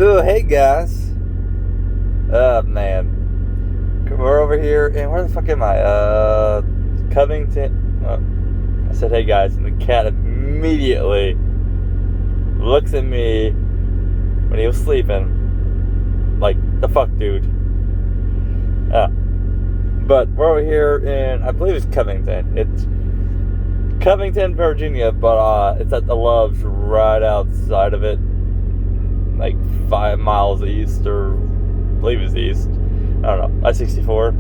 Oh, hey guys. Man. We're over here, and where the fuck am I? Covington. I said, hey guys, and the cat immediately looks at me when he was sleeping. Like, the fuck, dude. But we're over here in, I believe it's Covington. It's Covington, Virginia, but it's at the Loves right outside of it. Like 5 miles east, or I believe it's east. I don't know. I-64,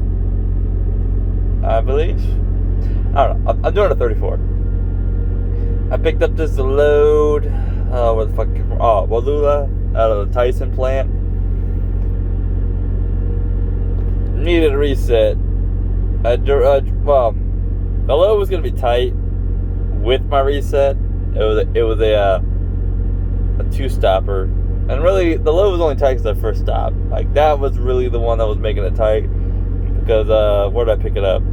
I believe. I don't know. I'm doing a 34. I picked up this load. What the fuck? Wallula out of the Tyson plant. Needed a reset. Well, the load was gonna be tight with my reset. It was a two-stopper. And really, the load was only tight because I first stopped. Like, that was really the one that was making it tight. Because, where did I pick it up? I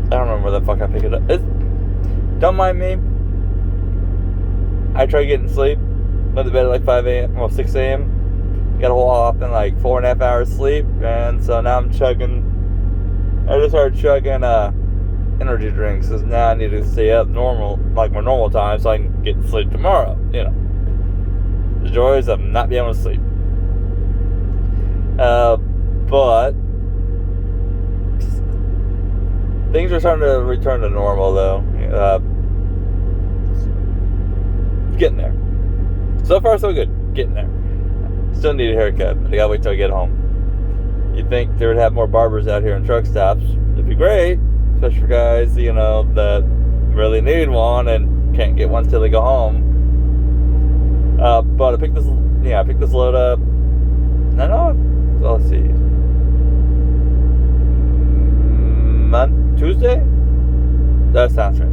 don't remember where the fuck I picked it up. Don't mind me. I tried getting sleep. Went to bed at like 5 a.m. Well, 6 a.m. Got a whole up in like 4.5 hours sleep. And so now I'm chugging. I just started chugging energy drinks. Because now I need to stay up normal, like my normal time, so I can get to sleep tomorrow. You know. The joys of not being able to sleep. But things are starting to return to normal, though. Getting there. So far, so good. Getting there. Still need a haircut, but I gotta wait till I get home. You'd think they would have more barbers out here in truck stops. It'd be great, especially for guys, that really need one and can't get one till they go home. But I picked this load up. I know. Let's see. Tuesday? That sounds right.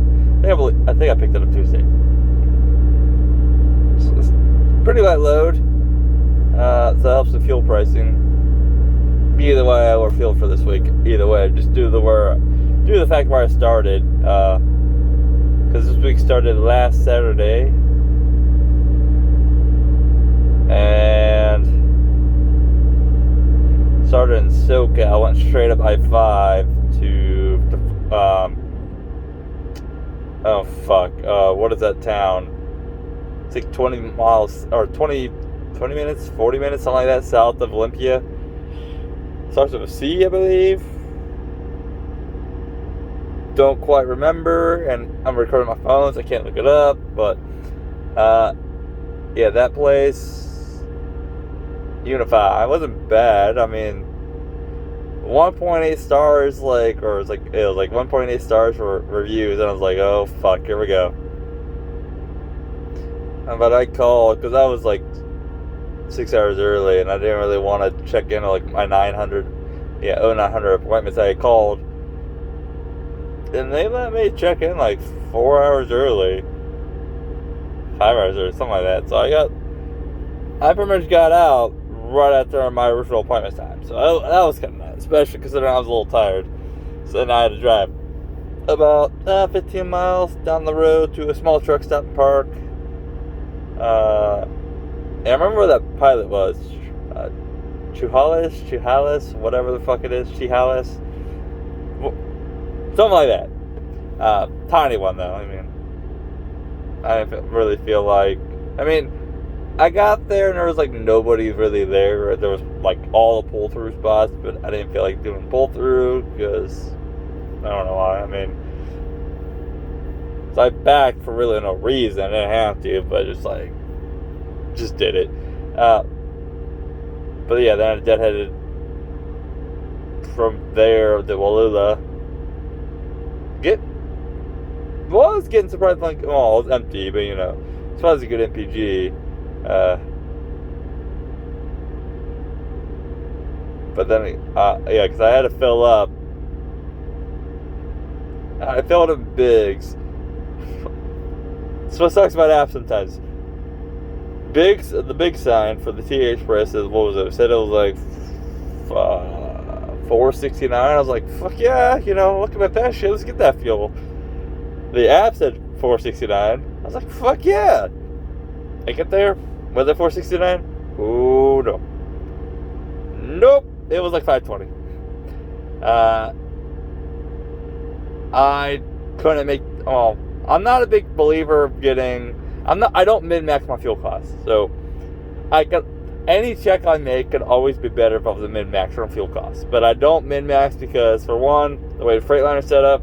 I think I picked it up Tuesday. It's pretty light load. So that helps the fuel pricing. Either way, I will fuel for this week. Either way, just due to the fact where I started. Because this week started last Saturday. And started in SoCal. Went straight up I-5 to what is that town? It's like 20 miles or 20 minutes, 40 minutes, something like that, south of Olympia. Starts with a C, I believe. Don't quite remember, and I'm recording my phone, so I can't look it up. But yeah, that place. Unify. It wasn't bad. I mean, 1.8 stars, it was like 1.8 stars for reviews, and I was like, oh fuck, here we go. But I called because I was like 6 hours early, and I didn't really want to check in like my 900 appointments I had called, and they let me check in like 4 hours early, 5 hours early, something like that. So I pretty much got out right after my original appointment time. So that was kind of nice, especially considering I was a little tired. So then I had to drive about 15 miles down the road to a small truck stop and park. And I remember where that pilot was. Chehalis, whatever the fuck it is. Chehalis. Something like that. Tiny one, though. I mean, I didn't really feel like... I mean, I got there and there was like nobody really there. There was like all the pull-through spots, but I didn't feel like doing pull-through because I don't know why. I mean, so I backed for really no reason. I didn't have to, but just did it. But yeah, then I deadheaded from there to Wallula. Was getting surprised, like, it was empty, but it's probably a good MPG. But then, because I had to fill up. I filled in Biggs. That's what sucks about apps sometimes. Biggs, the big sign for the TA Express is, what was it? It said it was like $4.69. I was like, fuck yeah, looking at that shit, let's get that fuel. The app said $4.69. I was like, fuck yeah. I get there, Was it 469? Oh, no. Nope. It was like 520. I couldn't make... Oh, I'm not a big believer of getting... I don't min-max my fuel costs. So, any check I make could always be better if I was a min-max on fuel costs. But I don't min-max because, for one, the way the Freightliner's set up,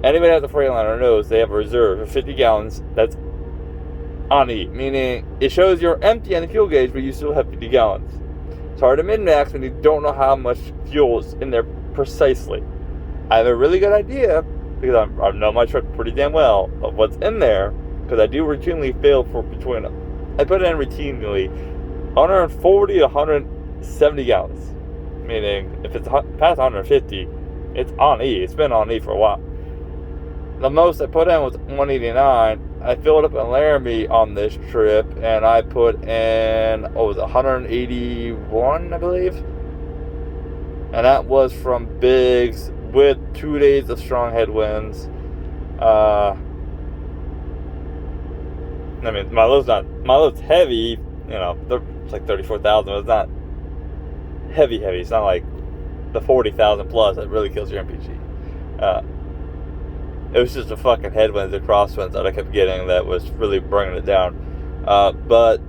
anybody that has a Freightliner knows they have a reserve of 50 gallons that's on E, meaning it shows you're empty on the fuel gauge, but you still have 50 gallons. It's hard to min-max when you don't know how much fuel is in there precisely. I have a really good idea, because I know my truck pretty damn well, of what's in there, because I do routinely fail for between, I put it in routinely, 140 to 170 gallons. Meaning, if it's past 150, it's on E. It's been on E for a while. The most I put in was 189. I filled up in Laramie on this trip, and I put in, 181, I believe? And that was from Biggs with 2 days of strong headwinds. I mean, my load's heavy, it's like 34,000, but it's not heavy. It's not like the 40,000 plus that really kills your MPG. It was just the fucking headwinds and crosswinds that I kept getting that was really bringing it down. But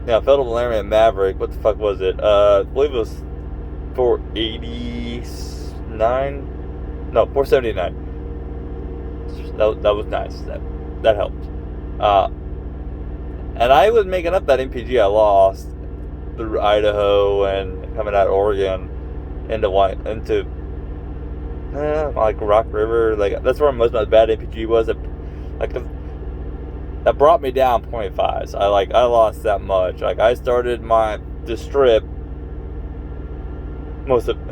yeah, I filled up Laramie and Maverick. What the fuck was it? I believe it was 489. No, 479. That was nice. That helped. And I was making up that MPG I lost through Idaho and coming out of Oregon into like Rock River. Like, that's where most of my bad MPG was. That brought me down 0.5. So I lost that much. Like, I started this trip most of 5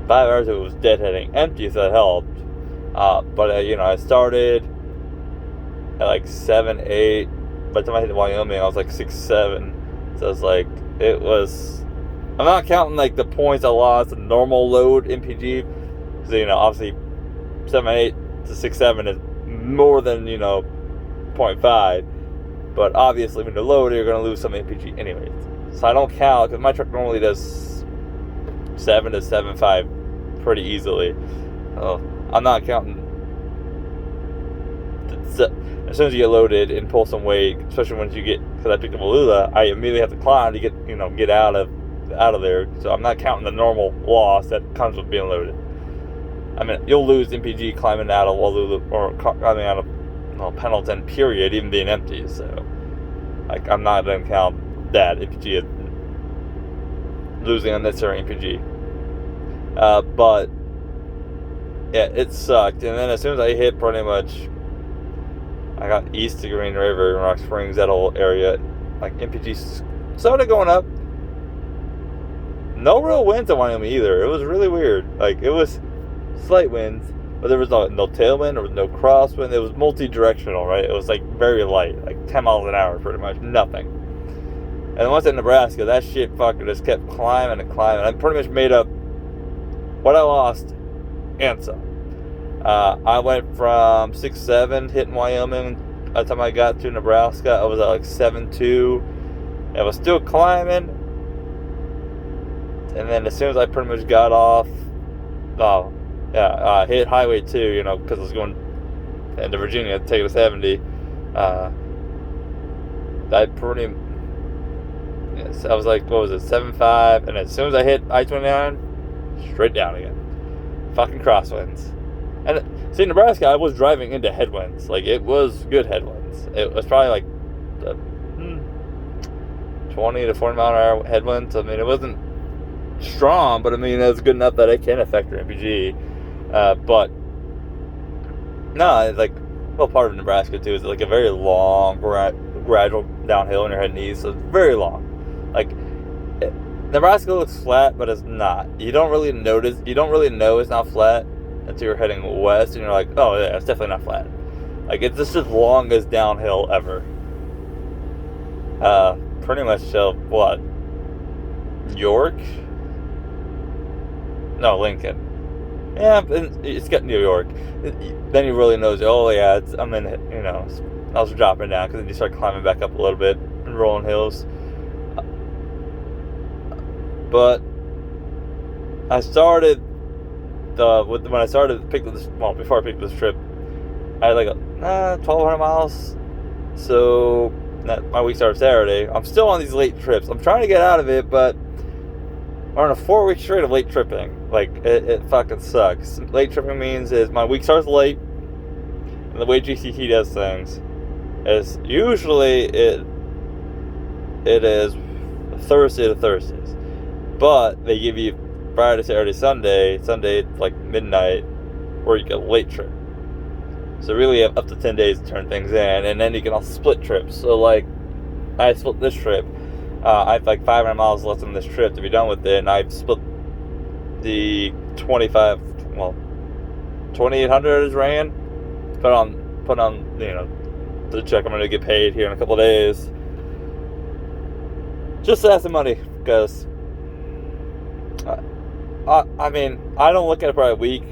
hours it was deadheading empty, so that helped. But I started at like 7, 8. By the time I hit Wyoming, I was like 6, 7. So it's like, I'm not counting like the points I lost, the normal load MPG. So, obviously 7, 8 to 6, 7 is more than, 0.5. But obviously when you're loaded, you're going to lose some MPG anyways. So I don't count, because my truck normally does 7 to 7.5 pretty easily. I'm not counting. As soon as you get loaded and pull some weight, especially once you get, because I picked up a Lula, I immediately have to climb to get out of there. So I'm not counting the normal loss that comes with being loaded. I mean, you'll lose MPG climbing out of Wallula or climbing out of Pendleton, period, even being empty. So, I'm not going to count that MPG as losing unnecessary MPG. But yeah, it sucked. And then as soon as I hit pretty much, I got east to Green River, Rock Springs, that whole area, MPG started going up. No real winds in Wyoming either. It was really weird. It was slight winds, but there was no tailwind, there was no crosswind. It was multi-directional, right? It was very light, 10 miles an hour pretty much, nothing. And once in Nebraska, that shit fucking just kept climbing and climbing. I pretty much made up what I lost and some. I went from 6, 7 hitting Wyoming. By the time I got to Nebraska, I was at 7.2. I was still climbing. And then as soon as I pretty much got off, hit Highway 2, because I was going into Virginia to take a 70. I was like, what was it, 7.5, and as soon as I hit I-29, straight down again. Fucking crosswinds. And see, in Nebraska, I was driving into headwinds. It was good headwinds. It was probably 20 to 40 mile an hour headwinds. I mean, it wasn't strong, but I mean, it was good enough that it can affect your MPG. But no, it's part of Nebraska too is a very long, gradual downhill and you're heading east. So it's very long. Nebraska looks flat, but it's not. You don't really know it's not flat until you're heading west, and you're like, oh yeah, it's definitely not flat. It's just the longest downhill ever. Pretty much till what? York? No, Lincoln. Yeah, it's got New York. Then you really knows, oh yeah, I'm in I was dropping down because then you start climbing back up a little bit and rolling hills. But I started when I started to pick this, well, before I picked this trip, I had like 1,200 miles. So my week started Saturday. I'm still on these late trips. I'm trying to get out of it, but we're on a 4-week straight of late tripping. Like, it fucking sucks. Late tripping means is my week starts late, and the way GCT does things is usually it is Thursday to Thursdays, but they give you Friday, Saturday, Sunday like midnight, where you get a late trip. So really, you have up to 10 days to turn things in, and then you can also split trips. So like, I split this trip. I have like 500 miles left on this trip to be done with it, and I've split the 2,800 is ran. Put on, the check I'm gonna get paid here in a couple of days. Just to have some money, because I mean, I don't look at it by a week.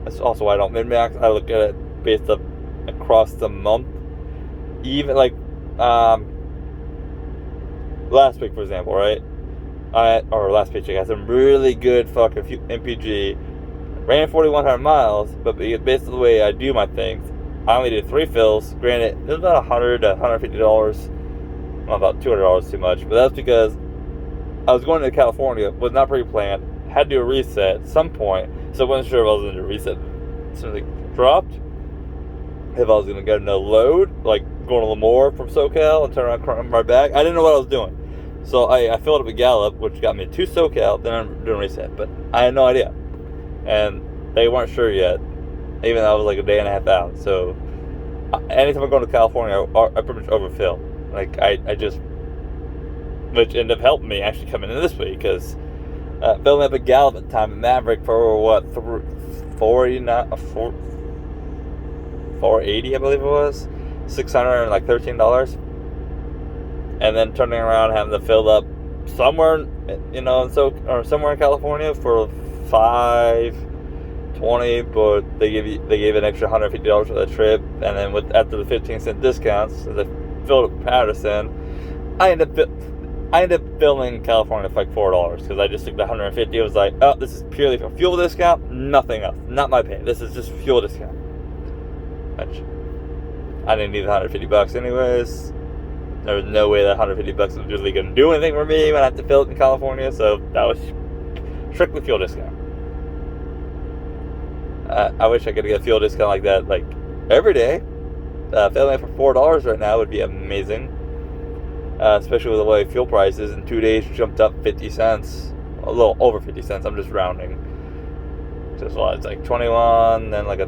That's also why I don't min-max. I look at it based up across the month. Even like last week, for example, right? Last paycheck, I had some really good fucking MPG. Ran 4,100 miles, but based on the way I do my things, I only did 3 fills. Granted, it was about $100 to $150. Well, about $200 too much, but that's because I was going to California, was not pre-planned, had to do a reset at some point, so I wasn't sure if I was going to reset. Something dropped. If I was going to get another load, like going to Lemoore from SoCal and turn around and come right back. I didn't know what I was doing. So I filled up a Gallup, which got me to SoCal, then I'm doing a reset. But I had no idea. And they weren't sure yet, even though I was like a day and a half out. So anytime I go to California, I pretty much overfill. Like, I just, which ended up helping me actually coming in this week, because filling up a Gallup at the time, Maverick for what, 480, I believe it was, $613, and then turning around having to fill up somewhere, somewhere in California for $520, but they gave an extra $150 for that trip, and then after the 15-cent discounts, so they filled up Patterson. I ended up billing California for like $4 because I just took the $150. It was like, oh, this is purely for fuel discount, nothing else, not my pay. This is just fuel discount. Which I didn't need the $150 anyways. There was no way that $150 was really going to do anything for me when I had to fill it in California, so that was strictly fuel discount. I wish I could get a fuel discount like that, like every day. Filling it for $4 right now would be amazing, especially with the way fuel prices in 2 days jumped up 50 cents, a little over 50 cents. I'm just rounding. Just it's like 21, then like a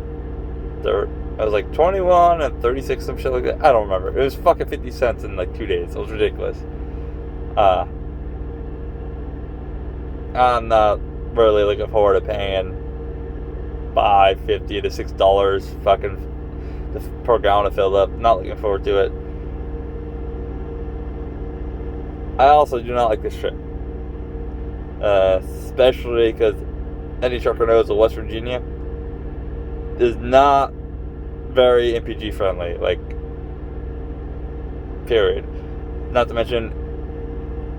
third. I was like 21 and 36, some shit like that. I don't remember. It was fucking 50 cents in like 2 days. It was ridiculous. I'm not really looking forward to paying $5.50 to $6 fucking per gallon to fill up. Not looking forward to it. I also do not like this trip. Especially because any trucker knows that West Virginia is not very MPG friendly, like, period. Not to mention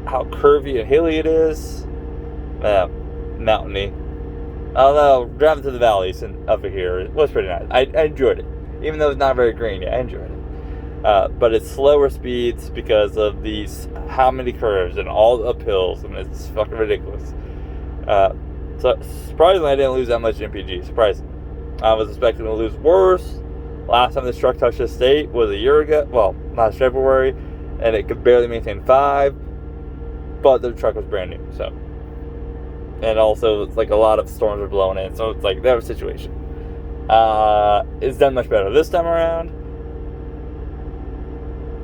how curvy and hilly it is. Mountainy. Although driving to the valleys and over here, it was pretty nice. I enjoyed it, even though it's not very green. I enjoyed it. But it's slower speeds because of how many curves and all the uphills, and it's fucking ridiculous. So surprisingly, I didn't lose that much MPG. Surprisingly, I was expecting to lose worse. Last time this truck touched the state was a year ago. Well, last February, and it could barely maintain 5. But the truck was brand new, so. And also, it's like a lot of storms were blowing in, so it's like that was a situation. It's done much better this time around,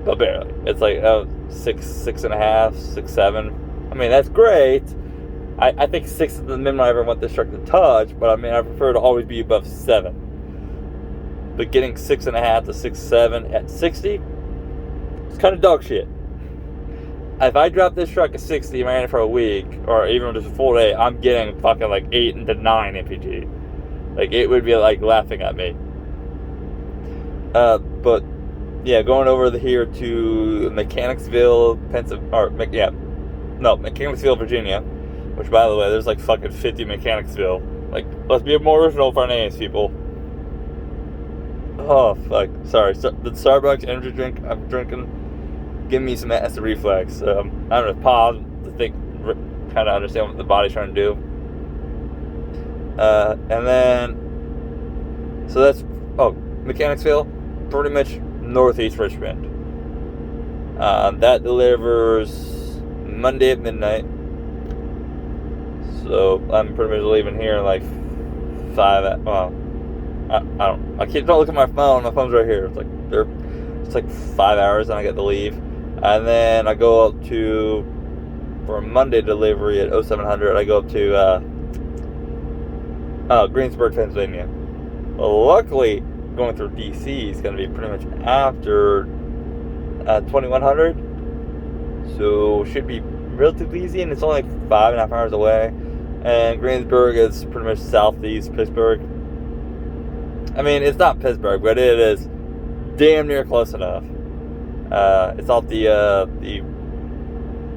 but barely. It's like 6.5, 6.7. I mean, that's great. I think 6 is the minimum I ever want this truck to touch, but I mean, I prefer to always be above 7. But getting 6.5 to 6.7 at 60, it's kind of dog shit. If I drop this truck at 60 and ran it for a week, or even just a full day, I'm getting fucking like 8 to 9 MPG. Like, it would be like laughing at me. But going over here to Mechanicsville, Mechanicsville, Virginia. Which, by the way, there's like fucking 50 Mechanicsville. Like, let's be more original with our names, people. Oh, fuck. Sorry. The Starbucks energy drink I'm drinking, give me some acid reflex. I'm going to pause to think, kind of understand what the body's trying to do. And then, so that's, Mechanicsville, pretty much northeast Richmond. That delivers Monday at midnight. So I'm pretty much leaving here in like 5. I can't don't look at my phone. My phone's right here. It's like 5 hours, and I get to leave, and then I go up to for a Monday delivery at 0700. I go up to Greensburg, Pennsylvania. Well, luckily, going through DC is going to be pretty much after 2100, so should be relatively easy, and it's only like 5.5 hours away. And Greensburg is pretty much southeast Pittsburgh. I mean, it's not Pittsburgh, but it is damn near close enough. It's off the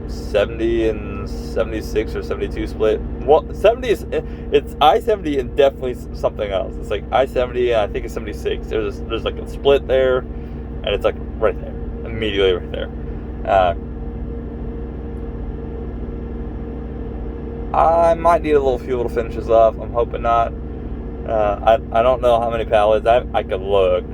70 and 76 or 72 split. Well, 70 is, it's I-70 and definitely something else. It's like I-70 and I think it's 76. There's like a split there, and it's like right there, immediately right there. I might need a little fuel to finish this off. I'm hoping not. I don't know how many pallets. I could look.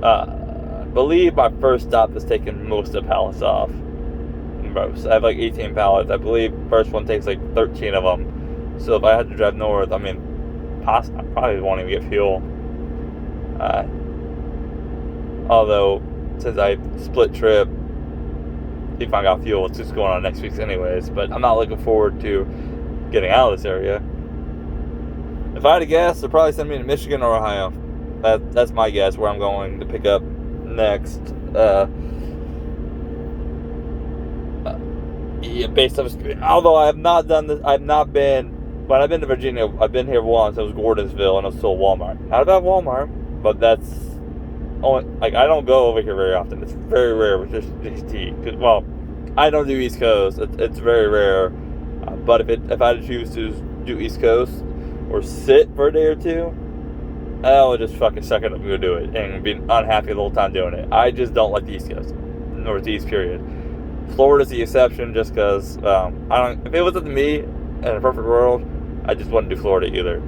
I believe my first stop has taken most of the pallets off. Most. I have like 18 pallets. I believe first one takes like 13 of them. So if I had to drive north, I mean, I probably won't even get fuel. Although, since I split trip, if I got fuel, it's just going on next week's anyways. But I'm not looking forward to getting out of this area. If I had to guess, they'll probably send me to Michigan or Ohio. That's my guess where I'm going to pick up next. Based on, although I have not done this, when I've been to Virginia, I've been here once. It was Gordonsville, and it was still Walmart. Not about Walmart, but that's only, like, I don't go over here very often. It's very rare with just GT. Well, I don't do East Coast. It's very rare. But if I had to choose to do East Coast or sit for a day or two, I would just fucking suck it up and go do it and be unhappy the whole time doing it. I just don't like the East Coast, Northeast, period. Florida's the exception, just because if it was up to me in a perfect world, I just wouldn't do Florida either.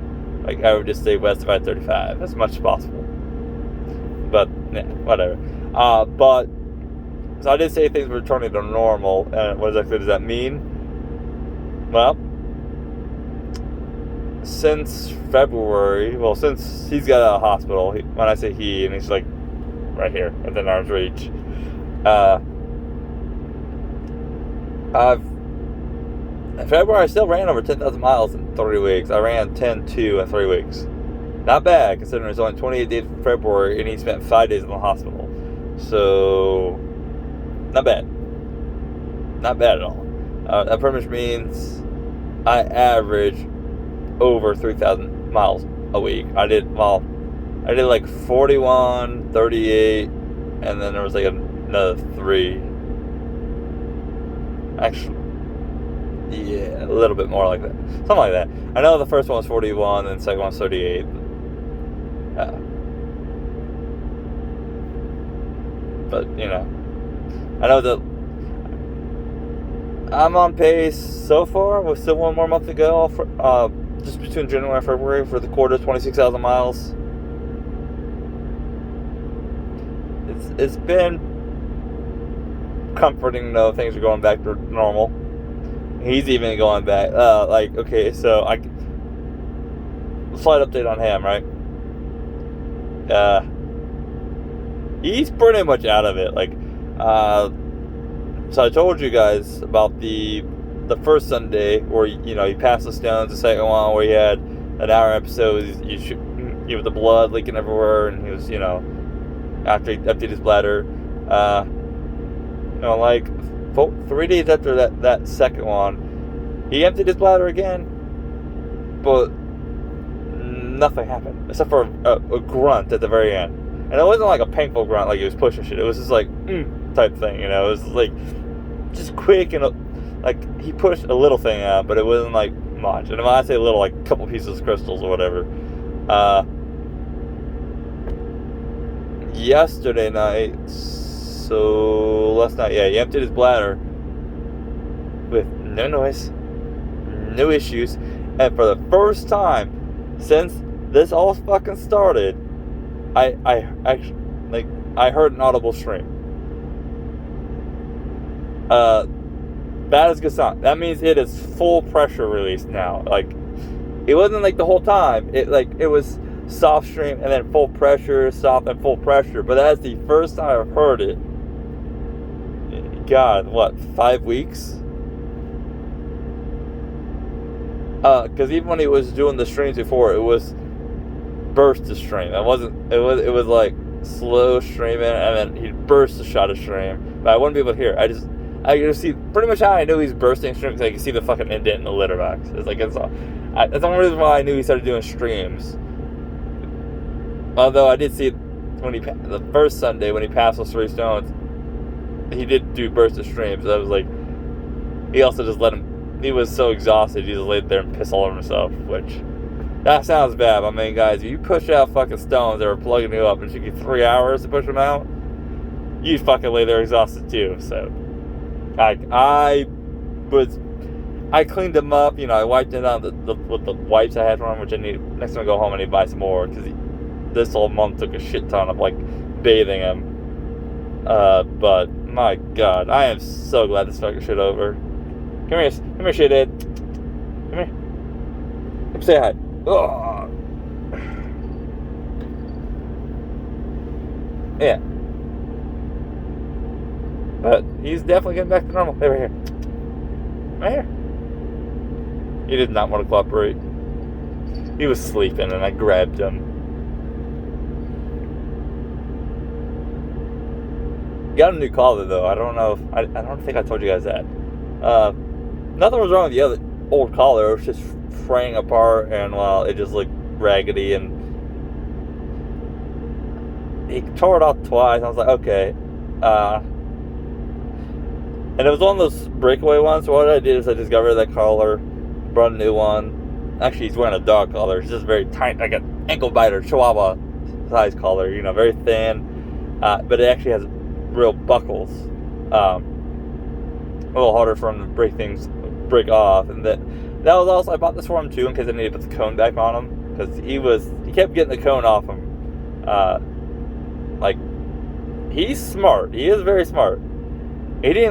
Like, I would just stay west of I-35 as much as possible. But yeah, whatever. But so I did say things were returning to normal, and what exactly does that mean? Well, since February, since he's got out of hospital, when I say he, and he's like right here within arm's reach, in February I still ran over 10,000 miles in 3 weeks. I ran 10.2 in 3 weeks. Not bad, considering it's only 28 days in February, and he spent 5 days in the hospital. So, not bad. Not bad at all. That pretty much means I average over 3,000 miles a week. I did like 41, 38, and then there was like another 3. Actually, yeah, a little bit more like that. Something like that. I know the first one was 41, and the second one was 38. But, you know, I know that I'm on pace so far with still one more month to go, for, just between January and February for the quarter, 26,000 miles. It's been comforting, though. Things are going back to normal. He's even going back. Okay, so slight update on him, right? He's pretty much out of it. So I told you guys about the first Sunday where, you know, he passed the stones. The second one where he had an hour episode, with the blood leaking everywhere, and he was, you know, after he emptied his bladder. 3 days after that second one, he emptied his bladder again, but nothing happened except for a grunt at the very end. And it wasn't like a painful grunt like he was pushing shit. It was just like, type thing, you know? It was like, just quick and, like, he pushed a little thing out, but it wasn't like much. And when I say little, like a couple pieces of crystals or whatever. Yesterday night, so last night, yeah, he emptied his bladder with no noise, no issues, and for the first time since this all fucking started, I actually, like, I heard an audible scream. That is a good sign. That means it is full pressure release now. Like, it wasn't like the whole time. It was soft stream and then full pressure, soft and full pressure. But that's the first time I've heard it. God, what, 5 weeks? Because even when he was doing the streams before, it was burst to stream. It was like slow streaming, and then he'd burst a shot of stream. But I wouldn't be able to hear it. I could see pretty much how I knew he's bursting streams. I could see the fucking indent in the litter box. It's like, that's the only reason why I knew he started doing streams. Although I did see when the first Sunday when he passed those 3 stones, he did do burst of streams. So I was like, he also just let him. He was so exhausted, he just laid there and pissed all over himself. Which, that sounds bad. I mean, guys, if you push out fucking stones that are plugging you up and it took you 3 hours to push them out, you'd fucking lay there exhausted too. So, I cleaned them up. You know, I wiped it out with the wipes I had for him, which I need. Next time I go home, I need to buy some more because this whole month took a shit ton of like bathing him. But my God, I am so glad this fucking shit over. Come here, shithead. Come here. Come say hi. Oh. Yeah. But he's definitely getting back to normal. Over here. Right here. He did not want to cooperate. He was sleeping and I grabbed him. Got a new collar though. I don't know if I don't think I told you guys that. Nothing was wrong with the other old collar. It was just fraying apart, and well, it just looked raggedy, and he tore it off twice. I was like, okay. And it was one of those breakaway ones. So what I did is I just got rid of that collar, brought a new one. Actually, he's wearing a dog collar. It's just very tight, like an ankle biter, Chihuahua size collar. You know, very thin, but it actually has real buckles. A little harder for him to break off, and that was also, I bought this for him too in case I needed to put the cone back on him, because he kept getting the cone off him. Like, he's smart. He is very smart. He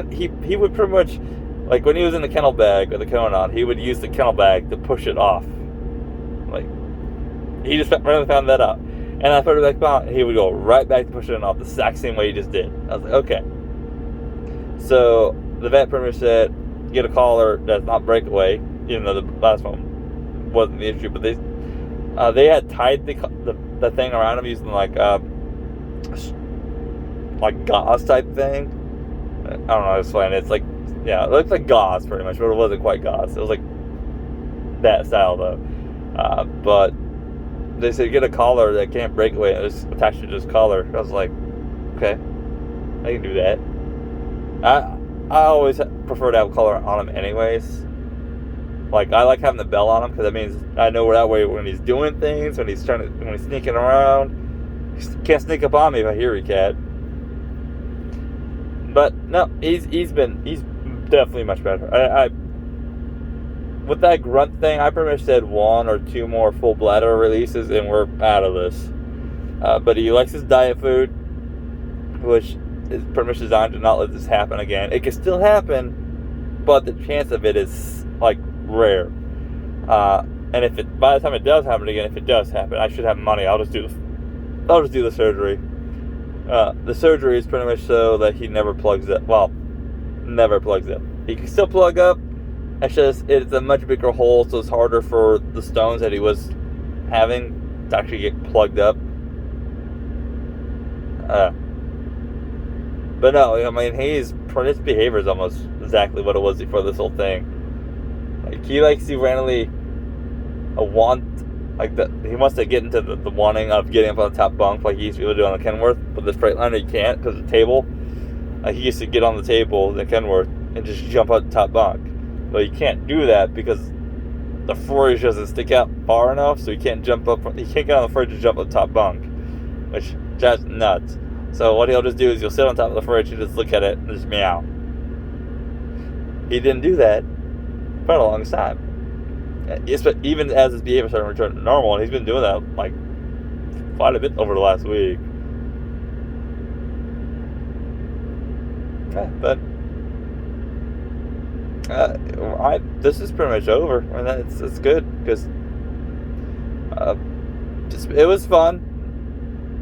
would pretty much, like, when he was in the kennel bag with the cone on, he would use the kennel bag to push it off. Like, he just randomly found that out, and I put it back on, and he would go right back to pushing it off the exact same way he just did. I was like, okay. So the vet pretty much said, get a collar that's not breakaway, even though the last one wasn't the issue. But they had tied the thing around him using like gauze type thing. I don't know how to explain it. It's like, yeah, it looks like gauze pretty much, but it wasn't quite gauze. It was like that style though. But they said get a collar that can't break away. It was attached to this collar. I was like, okay, I can do that. I always prefer to have a collar on him anyways. Like, I like having the bell on him because that means I know that way when he's doing things, when he's sneaking around, he can't sneak up on me if I hear he can. But no, he's definitely much better. I with that grunt thing, I pretty much said 1 or 2 more full bladder releases and we're out of this. But he likes his diet food, which is pretty much designed to not let this happen again. It can still happen, but the chance of it is like rare. And if by the time it does happen again, if it does happen, I should have money. I'll just do the surgery. The surgery is pretty much so that he never plugs up. Well, never plugs up. He can still plug up. It's a much bigger hole, so it's harder for the stones that he was having to actually get plugged up. But no, I mean, his behavior is almost exactly what it was before this whole thing. Like, he likes to randomly want like he wants to get into the wanting of getting up on the top bunk like he used to be able to do on the Kenworth, but the Freightliner you can't because of the table. Like he used to get on the table, the Kenworth, and just jump out the top bunk. But you can't do that because the fridge doesn't stick out far enough, so he can't jump up. He can't get on the fridge and jump up the top bunk, which drives nuts. So what he'll just do is he'll sit on top of the fridge and just look at it and just meow. He didn't do that for a long time. Even as his behavior started returning to normal, and he's been doing that like quite a bit over the last week. Yeah, but this is pretty much over, and it's good because it was fun.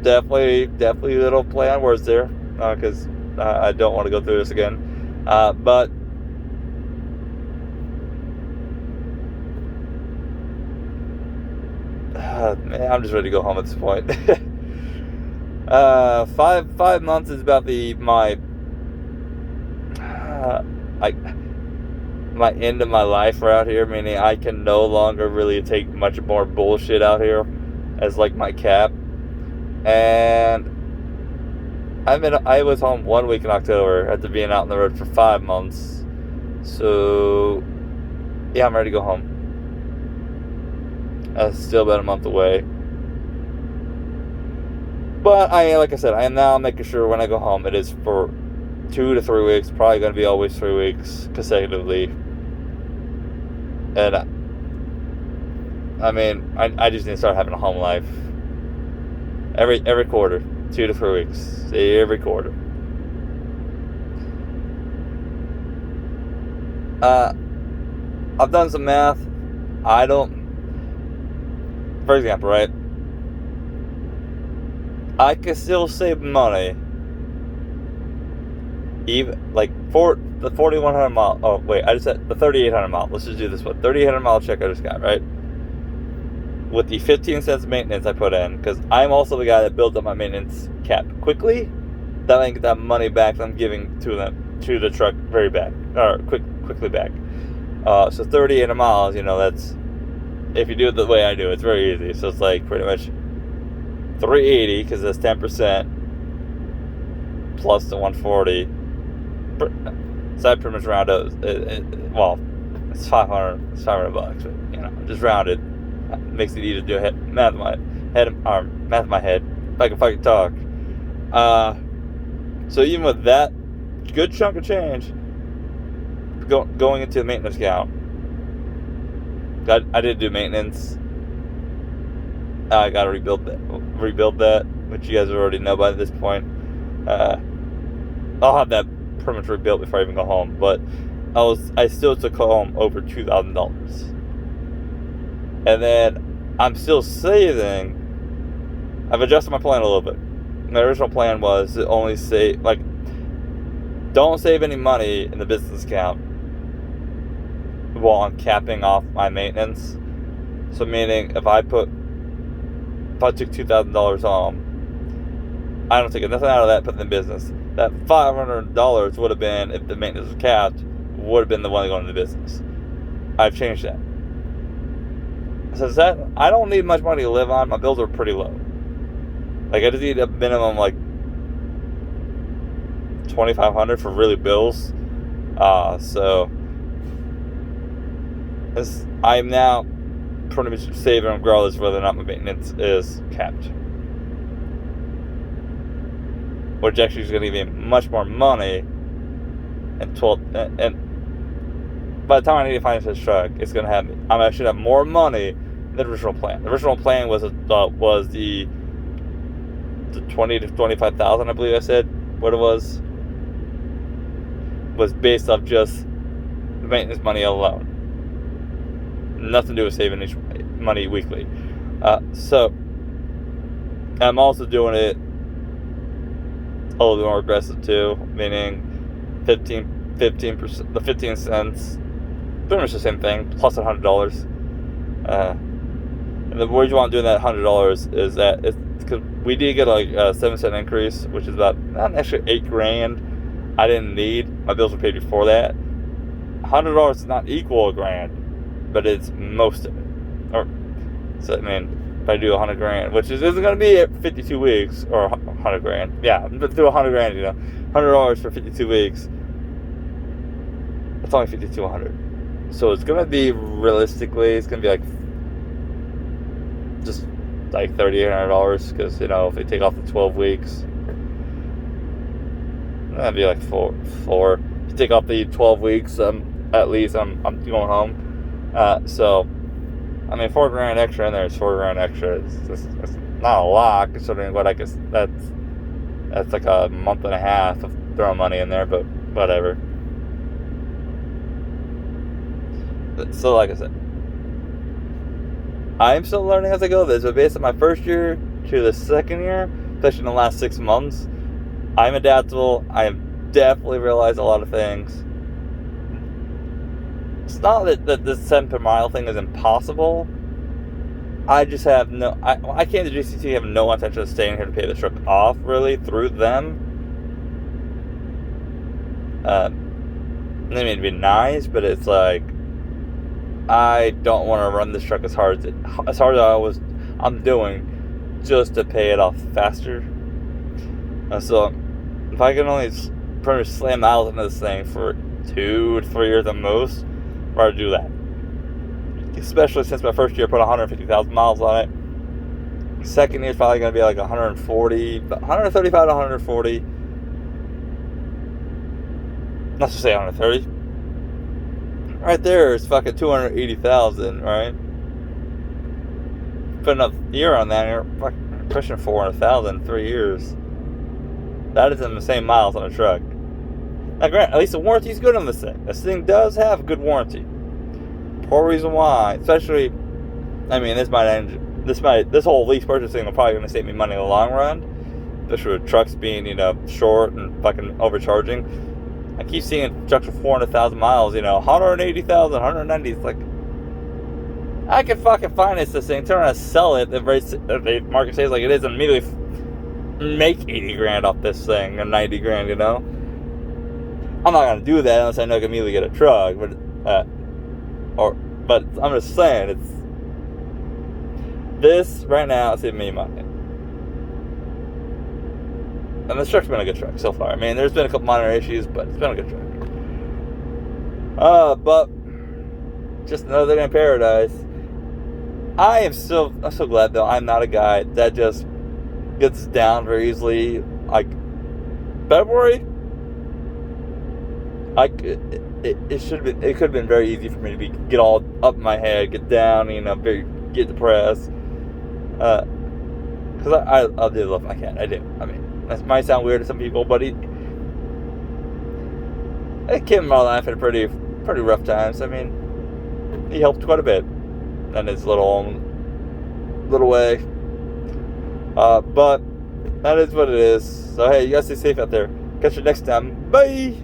Definitely a little play on words there because I don't want to go through this again. But man, I'm just ready to go home at this point. 5 months is about my end of my life out here, meaning I can no longer really take much more bullshit out here as like my cap. And I was home 1 week in October after being out on the road for 5 months. So yeah, I'm ready to go home. That's still about a month away. But like I said, I am now making sure when I go home it is for 2 to 3 weeks. Probably going to be always 3 weeks consecutively. And I mean, I just need to start having a home life. Every quarter, 2 to 3 weeks. Every quarter. I've done some math. For example, right? I can still save money. Even like for the 4,100 mile. Oh wait, I just said the 3,800 mile. Let's just do this one. 3,800 mile check I just got, right? With the 15 cents maintenance I put in, because I'm also the guy that built up my maintenance cap quickly. That I can get that money back that I'm giving to the truck quickly back. So 3,800 miles, that's, if you do it the way I do, it's very easy. So it's like pretty much 380 because that's 10% plus the 140. So I pretty much round out. Well, it's 500. It's $500, but just rounded. Makes it easier to do math in my head. If I can fucking talk. So even with that good chunk of change going into the maintenance account, I did do maintenance. I got to rebuild that, which you guys already know by this point. I'll have that pretty much rebuilt before I even go home. But I still took home over $2,000. And then I'm still saving. I've adjusted my plan a little bit. My original plan was to only don't save any money in the business account while I'm capping off my maintenance. So meaning if I took $2,000 home, I don't take nothing out of that, put it in business. That $500 would have been, if the maintenance was capped, would have been the one going into business. I've changed that. So I don't need much money to live on. My bills are pretty low. Like I just need a minimum like $2,500 for really bills. So I'm now pretty much saving regardless of whether or not my maintenance is capped. Which actually is going to give me much more money. And by the time I need to finance this truck, it's going to have I should have more money than the original plan. The original plan was the 20 to 25,000, I believe I said what it was based off just the maintenance money alone. Nothing to do with saving each money weekly. So I'm also doing it a little bit more aggressive too, meaning 15%, the 15 cents, pretty much the same thing, plus $100. And the reason why I'm doing that $100 is that it's because we did get like a 7% increase, which is about not actually $8,000. I didn't need. My bills were paid before that. $100 does not equal $1,000, but it's most of it. Or So, I mean, if I do 100 grand, which isn't going to be at 52 weeks, or 100 grand. Yeah, but do 100 grand, you know, $100 for 52 weeks. It's only 5,200. So it's going to be, realistically, it's going to be like, just like $3,800, because, you know, if they take off the 12 weeks, that'd be like four. If you take off the 12 weeks, at least I'm going home. So, I mean, $4,000 extra in there is $4,000 extra. It's not a lot, considering what I guess that's like a month and a half of throwing money in there, but whatever. So, like I said, I'm still learning as I go. This, but based on my first year to the second year, especially in the last 6 months, I'm adaptable. I have definitely realized a lot of things. It's not that this 7 per mile thing is impossible. I just have no... I came to GCT, have no intention of staying here to pay the truck off, really, through them. They mean, it'd be nice, but it's like, I don't want to run this truck as hard as I'm doing, just to pay it off faster. So, if I can only pretty much slam miles into this thing for 2 to 3 years at most, I'd rather do that. Especially since my first year I put 150,000 miles on it. Second year is probably going to be like 135 to 140. Let's just say 130. Right there is fucking 280,000, right? Put another year on that, and you're fucking pushing 400,000 in 3 years. That is in the same miles on a truck. Now, granted, at least the warranty's good on this thing. This thing does have a good warranty. For a reason why, especially, I mean, this whole lease purchase thing will probably going to save me money in the long run. Especially with trucks being, you know, short and fucking overcharging. I keep seeing trucks with 400,000 miles, you know, 180,000, 190. It's like, I could fucking finance this thing, turn around and sell it if the market stays like it is, and immediately make 80 grand off this thing, or 90 grand, you know? I'm not gonna do that unless I know I can immediately get a truck, but I'm just saying, it's this right now, it's saving me money. And this truck's been a good truck so far. I mean, there's been a couple minor issues, but it's been a good truck. But just another day in paradise. I'm so glad though. I'm not a guy that just gets down very easily. Like February, it could have been very easy for me to get all up in my head, get down, you know, get depressed. Because I do love my cat. I do. I mean, that might sound weird to some people, but it came in my life at a pretty rough times. I mean, he helped quite a bit in his little way. But that is what it is. So hey, you guys stay safe out there. Catch you next time. Bye.